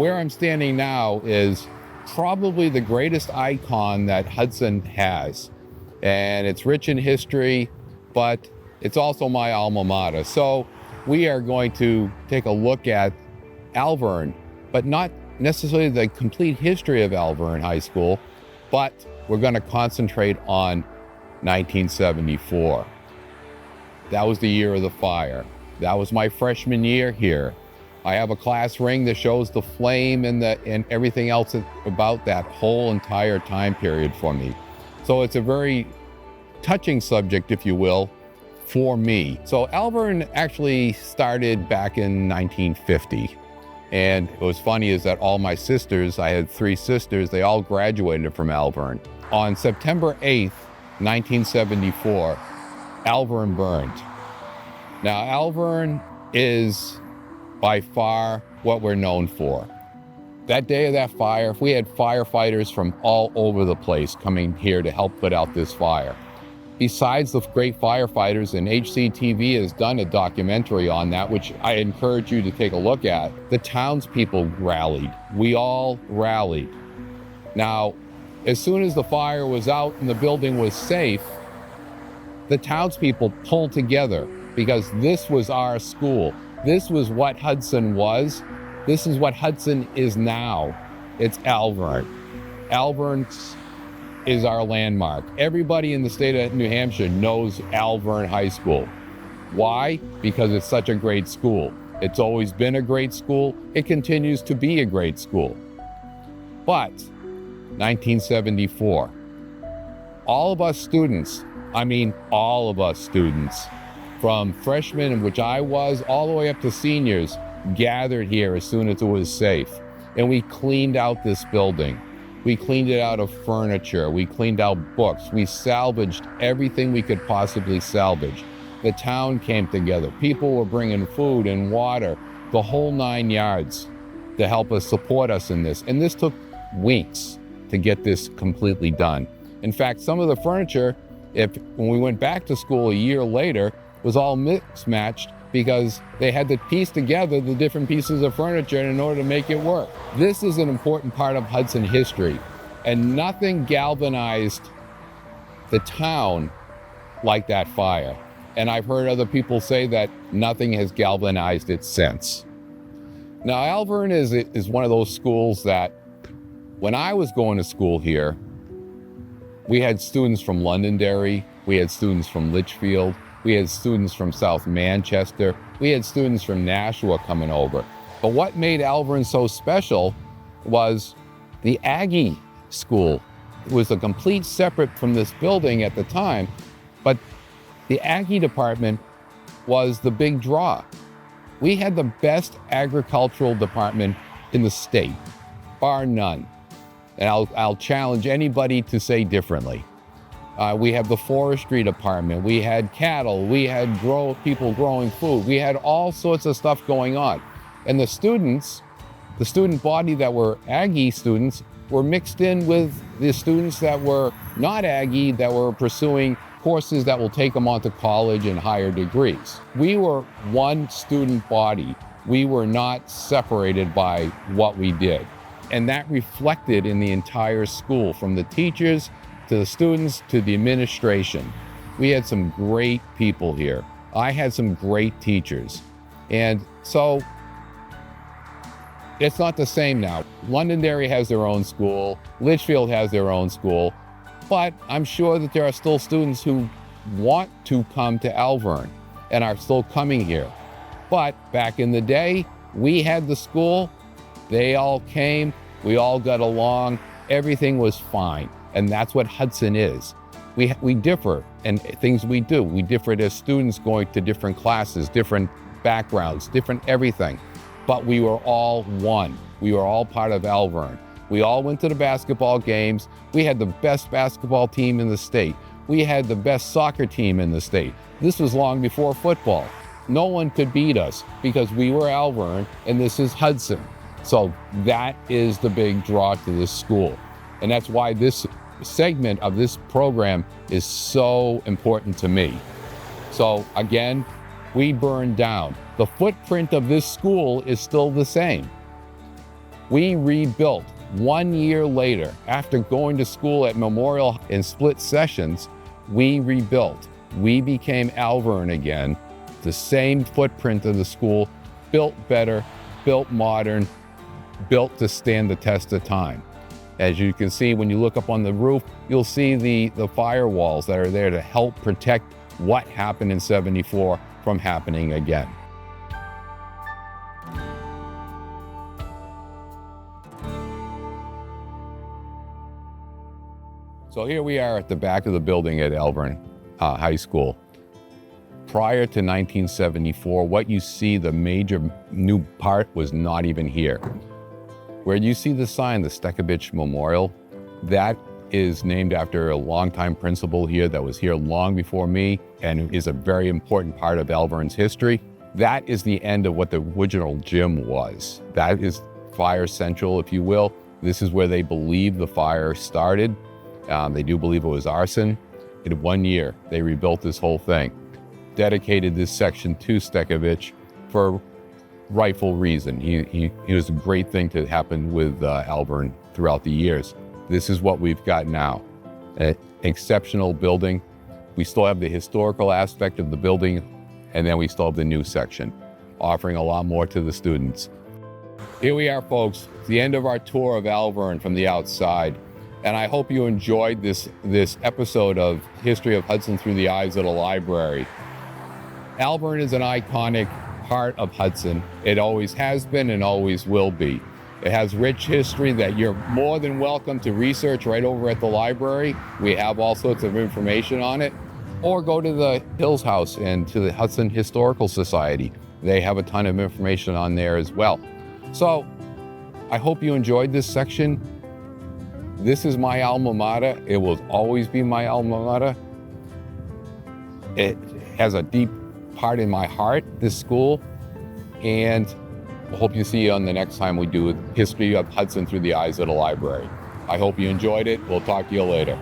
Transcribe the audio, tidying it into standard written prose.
where I'm standing now is probably the greatest icon that Hudson has. And it's rich in history, but it's also my alma mater. So we are going to take a look at Alvirne, but not necessarily the complete history of Alvirne High School, but we're going to concentrate on 1974. That was the year of the fire. That was my freshman year here. I have a class ring that shows the flame and everything else about that whole entire time period for me. So it's a very touching subject, if you will, for me. So Alvirne actually started back in 1950. And what was funny is that all my sisters, I had 3 sisters, they all graduated from Alvirne. On September 8th, 1974, Alvirne burned. Now, Alvirne is by far what we're known for. That day of that fire, we had firefighters from all over the place coming here to help put out this fire. Besides the great firefighters, and HCTV has done a documentary on that, which I encourage you to take a look at, the townspeople rallied. We all rallied. Now, as soon as the fire was out and the building was safe, the townspeople pulled together because this was our school. This was what Hudson was. This is what Hudson is now. It's Alvirne. Alvirne is our landmark. Everybody in the state of New Hampshire knows Alvirne High School. Why? Because it's such a great school. It's always been a great school. It continues to be a great school. But 1974, all of us students, from freshmen, which I was, all the way up to seniors, gathered here as soon as it was safe. And we cleaned out this building. We cleaned it out of furniture. We cleaned out books. We salvaged everything we could possibly salvage. The town came together. People were bringing food and water, the whole 9 yards, to help us, support us in this. And this took weeks to get this completely done. In fact, some of the furniture, when we went back to school a year later, was all mismatched because they had to piece together the different pieces of furniture in order to make it work. This is an important part of Hudson history, and nothing galvanized the town like that fire. And I've heard other people say that nothing has galvanized it since. Now, Alvirne is one of those schools that when I was going to school here, we had students from Londonderry, we had students from Litchfield, we had students from South Manchester, we had students from Nashua coming over. But what made Alvirne so special was the Aggie School. It was a complete separate from this building at the time, but the Aggie department was the big draw. We had the best agricultural department in the state, bar none. And I'll challenge anybody to say differently. We have the forestry department, we had cattle, we had people growing food, we had all sorts of stuff going on. And the students, the student body that were Aggie students, were mixed in with the students that were not Aggie, that were pursuing courses that will take them on to college and higher degrees. We were one student body. We were not separated by what we did. And that reflected in the entire school, from the teachers to the students to the administration. We had some great people here. I had some great teachers. And so it's not the same now. Londonderry has their own school, Litchfield has their own school, but I'm sure that there are still students who want to come to Alvirne and are still coming here. But back in the day, we had the school, they all came, we all got along, everything was fine. And that's what Hudson is. We differ in things we do. We differ as students going to different classes, different backgrounds, different everything. But we were all one. We were all part of Alvirne. We all went to the basketball games. We had the best basketball team in the state. We had the best soccer team in the state. This was long before football. No one could beat us because we were Alvirne and this is Hudson. So that is the big draw to this school. And that's why this segment of this program is so important to me. So again, we burned down. The footprint of this school is still the same. We rebuilt 1 year later. After going to school at Memorial in split sessions, we rebuilt. We became Alvirne again, the same footprint of the school, built better, built modern, built to stand the test of time. As you can see, when you look up on the roof, you'll see the firewalls that are there to help protect what happened in '74 from happening again. So here we are at the back of the building at Alvirne High School. Prior to 1974, what you see, the major new part was not even here. Where you see the sign, the Stekevich Memorial, that is named after a longtime principal here that was here long before me and is a very important part of Alvirne's history. That is the end of what the original gym was. That is Fire Central, if you will. This is where they believe the fire started. They do believe it was arson. In 1 year, they rebuilt this whole thing, dedicated this section to Stekevich for rightful reason. He was a great thing to happen with Alvirne throughout the years. This is what we've got now. An exceptional building. We still have the historical aspect of the building, and then we still have the new section, offering a lot more to the students. Here we are, folks, the end of our tour of Alvirne from the outside. And I hope you enjoyed this episode of History of Hudson Through the Eyes of the Library. Alvirne is an iconic part of Hudson. It always has been and always will be. It has rich history that you're more than welcome to research right over at the library. We have all sorts of information on it. Or go to the Hills House and to the Hudson Historical Society. They have a ton of information on there as well. So I hope you enjoyed this section. This is my alma mater. It will always be my alma mater. It has a deep part in my heart, this school. And I hope you see you on the next time we do History of Hudson Through the Eyes of the Library. I hope you enjoyed it. We'll talk to you later.